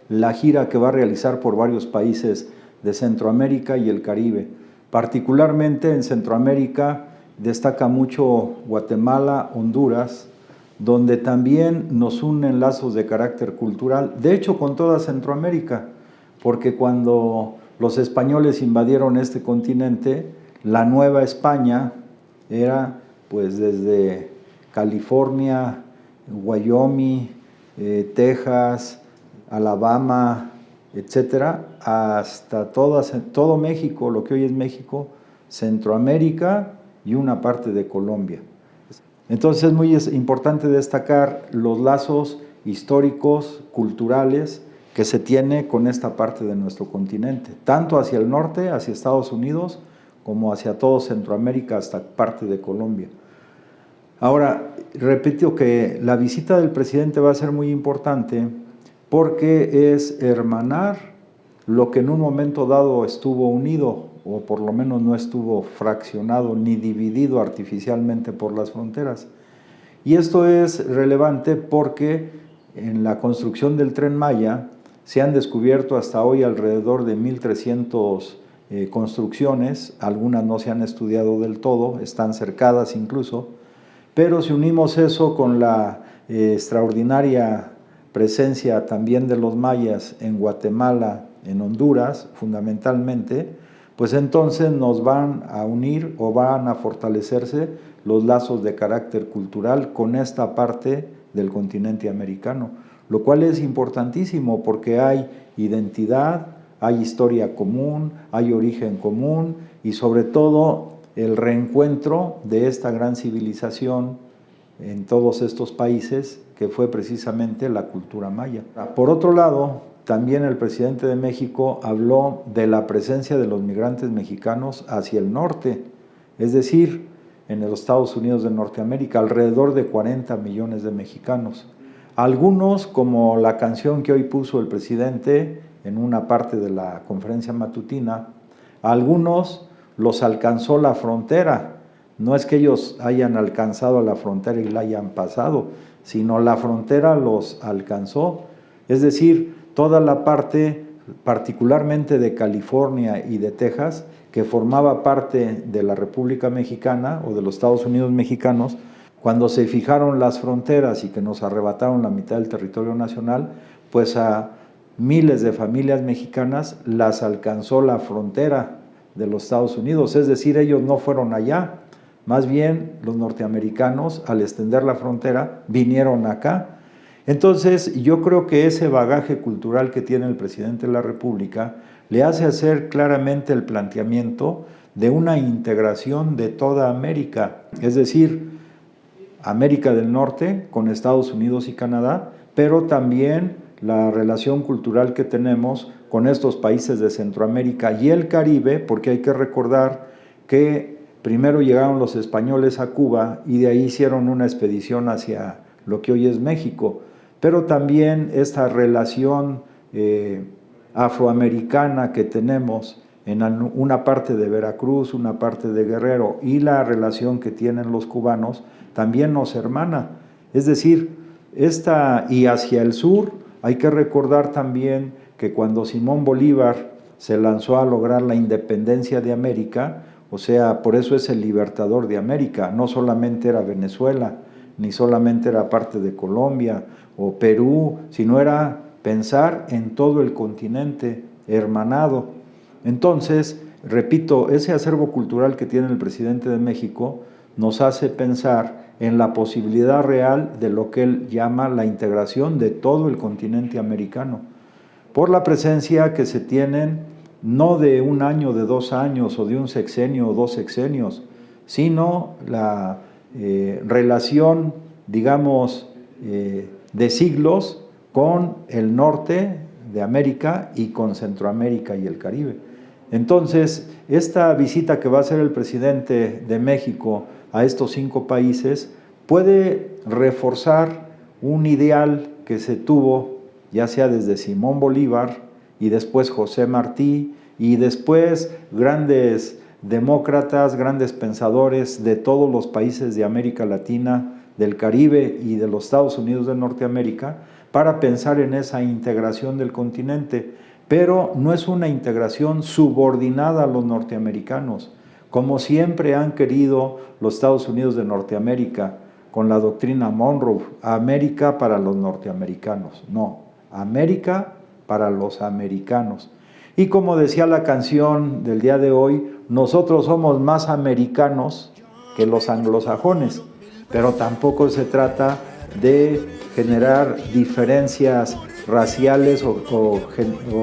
la gira que va a realizar por varios países de Centroamérica y el Caribe. Particularmente en Centroamérica destaca mucho Guatemala, Honduras, donde también nos unen lazos de carácter cultural, de hecho con toda Centroamérica, porque cuando los españoles invadieron este continente, la Nueva España era pues desde California, Wyoming, Texas, Alabama, etcétera, hasta todo México, lo que hoy es México, Centroamérica y una parte de Colombia. Entonces es muy importante destacar los lazos históricos, culturales, que se tiene con esta parte de nuestro continente, tanto hacia el norte, hacia Estados Unidos, como hacia todo Centroamérica, hasta parte de Colombia. Ahora, repito que la visita del presidente va a ser muy importante porque es hermanar lo que en un momento dado estuvo unido, o por lo menos no estuvo fraccionado ni dividido artificialmente por las fronteras. Y esto es relevante porque en la construcción del Tren Maya se han descubierto hasta hoy alrededor de 1,300 construcciones, algunas no se han estudiado del todo, están cercadas incluso, pero si unimos eso con la extraordinaria presencia también de los mayas en Guatemala, en Honduras fundamentalmente, pues entonces nos van a unir o van a fortalecerse los lazos de carácter cultural con esta parte del continente americano, lo cual es importantísimo porque hay identidad, hay historia común, hay origen común y sobre todo el reencuentro de esta gran civilización en todos estos países que fue precisamente la cultura maya. Por otro lado, también el presidente de México habló de la presencia de los migrantes mexicanos hacia el norte, es decir, en los Estados Unidos de Norteamérica, alrededor de 40 millones de mexicanos. Algunos, como la canción que hoy puso el presidente en una parte de la conferencia matutina, algunos los alcanzó la frontera. No es que ellos hayan alcanzado la frontera y la hayan pasado, sino la frontera los alcanzó. Es decir, toda la parte, particularmente de California y de Texas, que formaba parte de la República Mexicana o de los Estados Unidos mexicanos, cuando se fijaron las fronteras y que nos arrebataron la mitad del territorio nacional, pues a miles de familias mexicanas las alcanzó la frontera de los Estados Unidos, es decir, ellos no fueron allá, más bien los norteamericanos, al extender la frontera, vinieron acá. Entonces, yo creo que ese bagaje cultural que tiene el presidente de la República le hace hacer claramente el planteamiento de una integración de toda América, es decir, América del Norte con Estados Unidos y Canadá, pero también la relación cultural que tenemos con estos países de Centroamérica y el Caribe, porque hay que recordar que primero llegaron los españoles a Cuba y de ahí hicieron una expedición hacia lo que hoy es México, pero también esta relación afroamericana que tenemos en una parte de Veracruz, una parte de Guerrero y la relación que tienen los cubanos también nos hermana. Es decir, y hacia el sur hay que recordar también que cuando Simón Bolívar se lanzó a lograr la independencia de América, o sea, por eso es el libertador de América, no solamente era Venezuela, ni solamente era parte de Colombia o Perú, sino era pensar en todo el continente hermanado. Entonces, repito, ese acervo cultural que tiene el presidente de México nos hace pensar en la posibilidad real de lo que él llama la integración de todo el continente americano, por la presencia que se tienen no de un año, de 2 años o de un sexenio o 2 sexenios, sino la relación, digamos, de siglos con el norte de América y con Centroamérica y el Caribe. Entonces, esta visita que va a hacer el presidente de México a estos 5 países puede reforzar un ideal que se tuvo, ya sea desde Simón Bolívar y después José Martí y después grandes demócratas, grandes pensadores de todos los países de América Latina, del Caribe y de los Estados Unidos de Norteamérica, para pensar en esa integración del continente, pero no es una integración subordinada a los norteamericanos, como siempre han querido los Estados Unidos de Norteamérica, con la doctrina Monroe, América para los norteamericanos. No, América para los americanos. Y como decía la canción del día de hoy, nosotros somos más americanos que los anglosajones, pero tampoco se trata de generar diferencias raciales o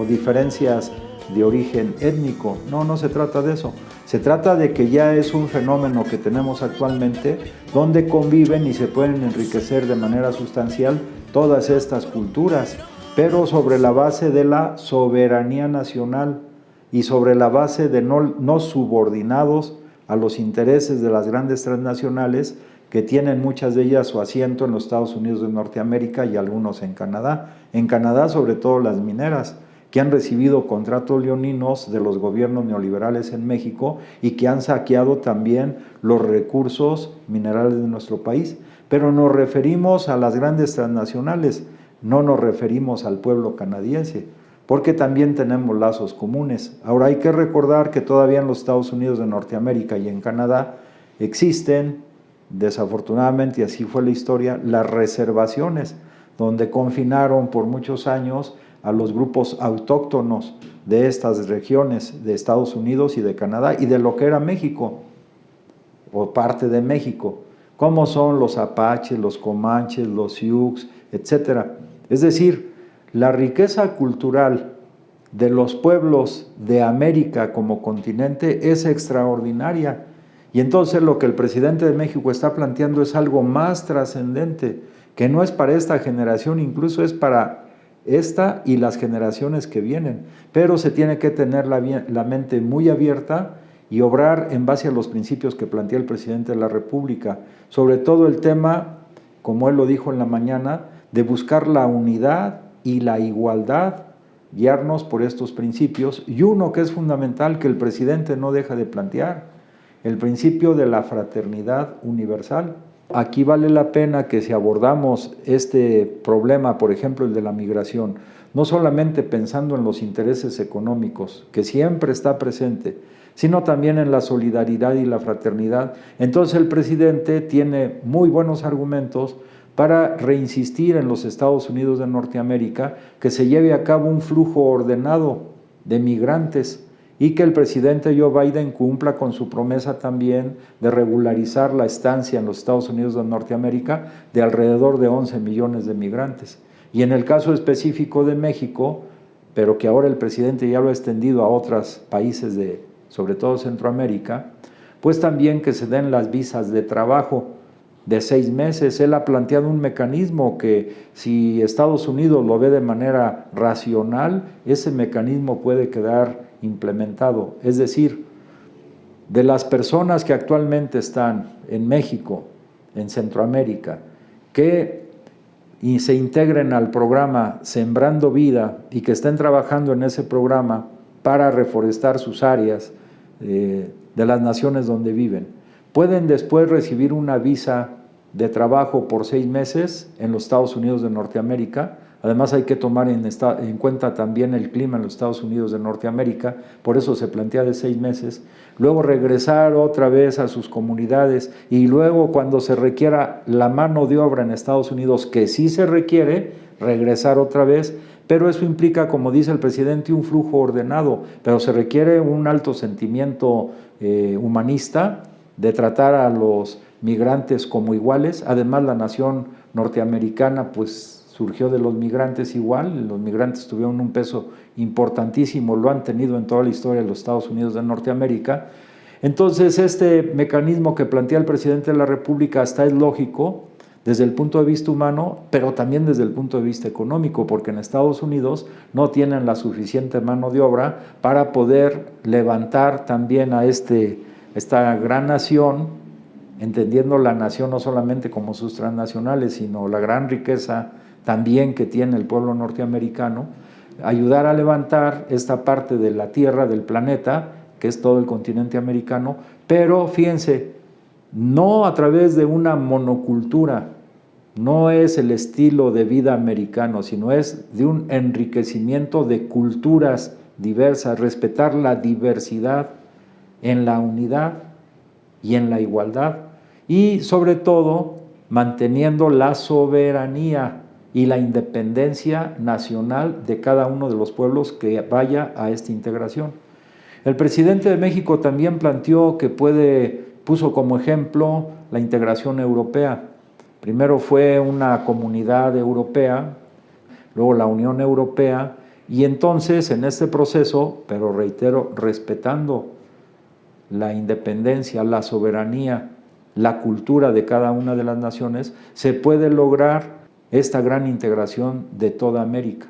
diferencias de origen étnico. No, no se trata de eso. Se trata de que ya es un fenómeno que tenemos actualmente donde conviven y se pueden enriquecer de manera sustancial todas estas culturas, pero sobre la base de la soberanía nacional y sobre la base de no subordinados a los intereses de las grandes transnacionales que tienen muchas de ellas su asiento en los Estados Unidos de Norteamérica y algunos en Canadá. En Canadá, sobre todo las mineras, que han recibido contratos leoninos de los gobiernos neoliberales en México y que han saqueado también los recursos minerales de nuestro país. Pero nos referimos a las grandes transnacionales, no nos referimos al pueblo canadiense, porque también tenemos lazos comunes. Ahora hay que recordar que todavía en los Estados Unidos de Norteamérica y en Canadá existen, desafortunadamente, y así fue la historia, las reservaciones, donde confinaron por muchos años a los grupos autóctonos de estas regiones de Estados Unidos y de Canadá y de lo que era México, o parte de México, como son los apaches, los comanches, los sioux, etc. Es decir, la riqueza cultural de los pueblos de América como continente es extraordinaria. Y entonces lo que el presidente de México está planteando es algo más trascendente, que no es para esta generación, incluso es para esta y las generaciones que vienen. Pero se tiene que tener la mente muy abierta y obrar en base a los principios que plantea el presidente de la República. Sobre todo el tema, como él lo dijo en la mañana, de buscar la unidad y la igualdad, guiarnos por estos principios, y uno que es fundamental que el presidente no deja de plantear, el principio de la fraternidad universal. Aquí vale la pena que si abordamos este problema, por ejemplo el de la migración, no solamente pensando en los intereses económicos, que siempre está presente, sino también en la solidaridad y la fraternidad, entonces el presidente tiene muy buenos argumentos para reinsistir en los Estados Unidos de Norteamérica que se lleve a cabo un flujo ordenado de migrantes y que el presidente Joe Biden cumpla con su promesa también de regularizar la estancia en los Estados Unidos de Norteamérica de alrededor de 11 millones de migrantes. Y en el caso específico de México, pero que ahora el presidente ya lo ha extendido a otros países de, sobre todo Centroamérica, pues también que se den las visas de trabajo de 6 meses. Él ha planteado un mecanismo que si Estados Unidos lo ve de manera racional, ese mecanismo puede quedar implementado. Es decir, de las personas que actualmente están en México, en Centroamérica, que se integren al programa Sembrando Vida y que estén trabajando en ese programa para reforestar sus áreas de las naciones donde viven, pueden después recibir una visa de trabajo por 6 meses en los Estados Unidos de Norteamérica. Además hay que tomar en cuenta también el clima en los Estados Unidos de Norteamérica, por eso se plantea de 6 meses, luego regresar otra vez a sus comunidades y luego cuando se requiera la mano de obra en Estados Unidos, que sí se requiere, regresar otra vez, pero eso implica, como dice el presidente, un flujo ordenado, pero se requiere un alto sentimiento humanista de tratar a los migrantes como iguales. Además la nación norteamericana pues surgió de los migrantes igual, los migrantes tuvieron un peso importantísimo, lo han tenido en toda la historia de los Estados Unidos de Norteamérica. Entonces este mecanismo que plantea el presidente de la República hasta es lógico desde el punto de vista humano, pero también desde el punto de vista económico, porque en Estados Unidos no tienen la suficiente mano de obra para poder levantar también a esta gran nación, entendiendo la nación no solamente como sus transnacionales, sino la gran riqueza también que tiene el pueblo norteamericano, ayudar a levantar esta parte de la Tierra, del planeta, que es todo el continente americano, pero fíjense, no a través de una monocultura, no es el estilo de vida americano, sino es de un enriquecimiento de culturas diversas, respetar la diversidad en la unidad y en la igualdad, y sobre todo manteniendo la soberanía y la independencia nacional de cada uno de los pueblos que vaya a esta integración. El presidente de México también planteó que puso como ejemplo la integración europea. Primero fue una comunidad europea, luego la Unión Europea, y entonces en este proceso, pero reitero, respetando la independencia, la soberanía, la cultura de cada una de las naciones, se puede lograr esta gran integración de toda América.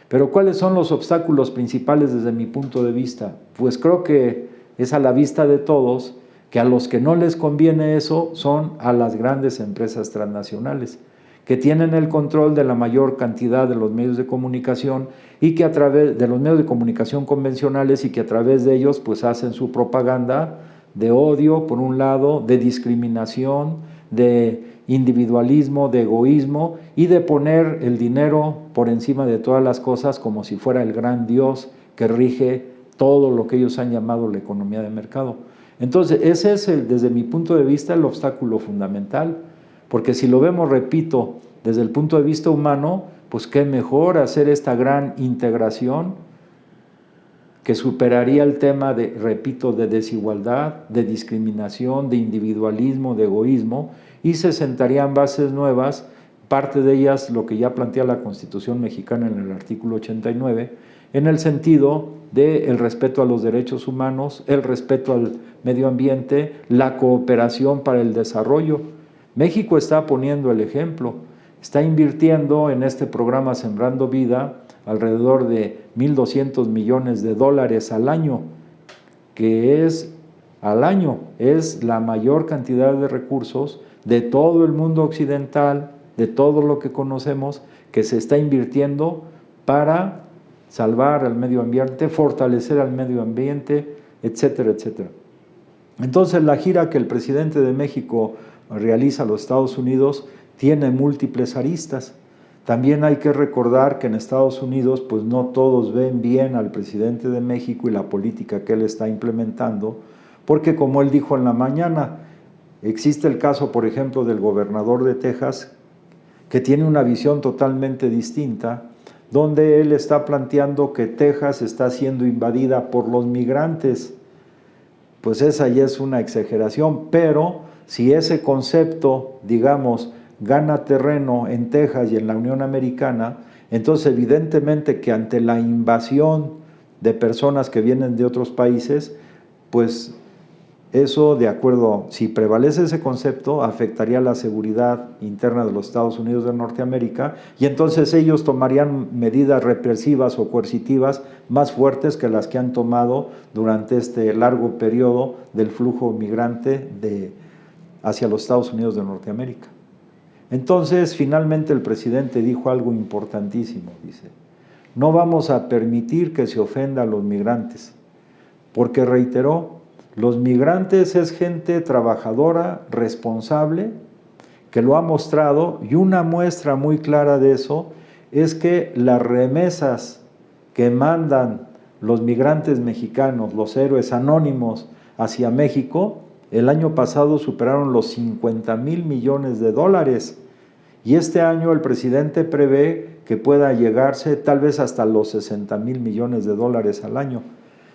Pero ¿cuáles son los obstáculos principales desde mi punto de vista? Pues creo que es a la vista de todos que a los que no les conviene eso son a las grandes empresas transnacionales, que tienen el control de la mayor cantidad de los medios de comunicación y que a través de los medios de comunicación convencionales y que a través de ellos pues hacen su propaganda de odio, por un lado, de discriminación, de individualismo, de egoísmo y de poner el dinero por encima de todas las cosas como si fuera el gran Dios que rige todo lo que ellos han llamado la economía de mercado. Entonces, ese es, desde mi punto de vista, el obstáculo fundamental, porque si lo vemos, repito, desde el punto de vista humano, pues qué mejor hacer esta gran integración que superaría el tema de, repito, de desigualdad, de discriminación, de individualismo, de egoísmo, y se sentarían bases nuevas, parte de ellas lo que ya plantea la Constitución mexicana en el artículo 89, en el sentido del respeto a los derechos humanos, el respeto al medio ambiente, la cooperación para el desarrollo. México está poniendo el ejemplo, está invirtiendo en este programa Sembrando Vida alrededor de 1.200 millones de dólares al año, que es la mayor cantidad de recursos de todo el mundo occidental, de todo lo que conocemos, que se está invirtiendo para salvar al medio ambiente, fortalecer al medio ambiente, etcétera, etcétera. Entonces, la gira que el presidente de México realiza a los Estados Unidos tiene múltiples aristas. También hay que recordar que en Estados Unidos pues no todos ven bien al presidente de México y la política que él está implementando, porque como él dijo en la mañana, existe el caso, por ejemplo, del gobernador de Texas, que tiene una visión totalmente distinta, donde él está planteando que Texas está siendo invadida por los migrantes. Pues esa ya es una exageración, pero si ese concepto, digamos, gana terreno en Texas y en la Unión Americana, entonces evidentemente que ante la invasión de personas que vienen de otros países, pues eso, de acuerdo, si prevalece ese concepto, afectaría la seguridad interna de los Estados Unidos de Norteamérica y entonces ellos tomarían medidas represivas o coercitivas más fuertes que las que han tomado durante este largo periodo del flujo migrante hacia los Estados Unidos de Norteamérica. Entonces, finalmente el presidente dijo algo importantísimo, dice, no vamos a permitir que se ofenda a los migrantes, porque reiteró, los migrantes es gente trabajadora, responsable, que lo ha mostrado, y una muestra muy clara de eso es que las remesas que mandan los migrantes mexicanos, los héroes anónimos hacia México, el año pasado superaron los 50,000 millones de dólares y este año el presidente prevé que pueda llegarse tal vez hasta los 60,000 millones de dólares al año.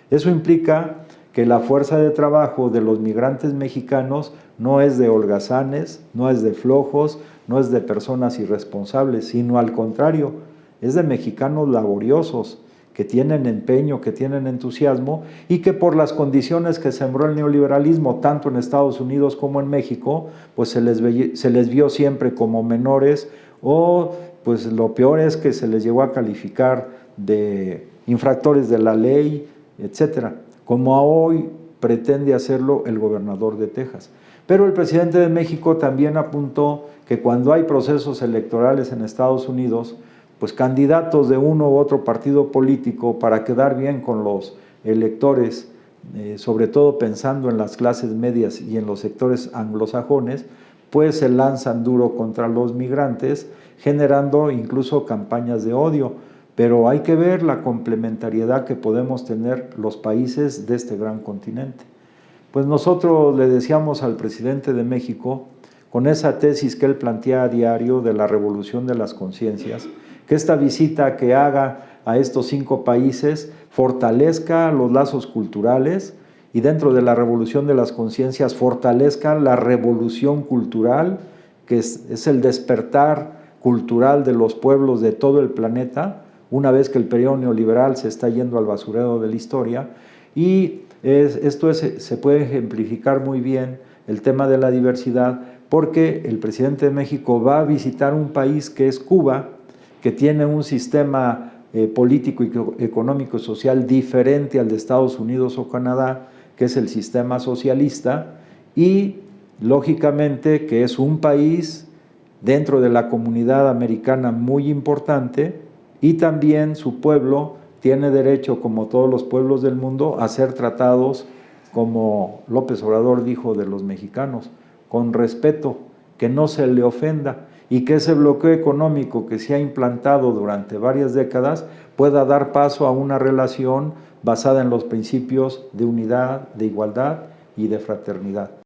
Eso implica que la fuerza de trabajo de los migrantes mexicanos no es de holgazanes, no es de flojos, no es de personas irresponsables, sino al contrario, es de mexicanos laboriosos, que tienen empeño, que tienen entusiasmo y que por las condiciones que sembró el neoliberalismo, tanto en Estados Unidos como en México, pues se les vio siempre como menores o pues lo peor es que se les llegó a calificar de infractores de la ley, etcétera, como hoy pretende hacerlo el gobernador de Texas. Pero el presidente de México también apuntó que cuando hay procesos electorales en Estados Unidos, pues candidatos de uno u otro partido político para quedar bien con los electores, sobre todo pensando en las clases medias y en los sectores anglosajones, pues se lanzan duro contra los migrantes, generando incluso campañas de odio. Pero hay que ver la complementariedad que podemos tener los países de este gran continente. Pues nosotros le decíamos al presidente de México, con esa tesis que él plantea a diario de la revolución de las conciencias, que esta visita que haga a estos 5 países fortalezca los lazos culturales y dentro de la revolución de las conciencias fortalezca la revolución cultural, que es el despertar cultural de los pueblos de todo el planeta, una vez que el periodo neoliberal se está yendo al basurero de la historia. Y esto se puede ejemplificar muy bien el tema de la diversidad, porque el presidente de México va a visitar un país que es Cuba, que tiene un sistema político, económico y social diferente al de Estados Unidos o Canadá, que es el sistema socialista, y lógicamente que es un país dentro de la comunidad americana muy importante, y también su pueblo tiene derecho, como todos los pueblos del mundo, a ser tratados, como López Obrador dijo de los mexicanos, con respeto, que no se le ofenda, y que ese bloqueo económico que se ha implantado durante varias décadas pueda dar paso a una relación basada en los principios de unidad, de igualdad y de fraternidad.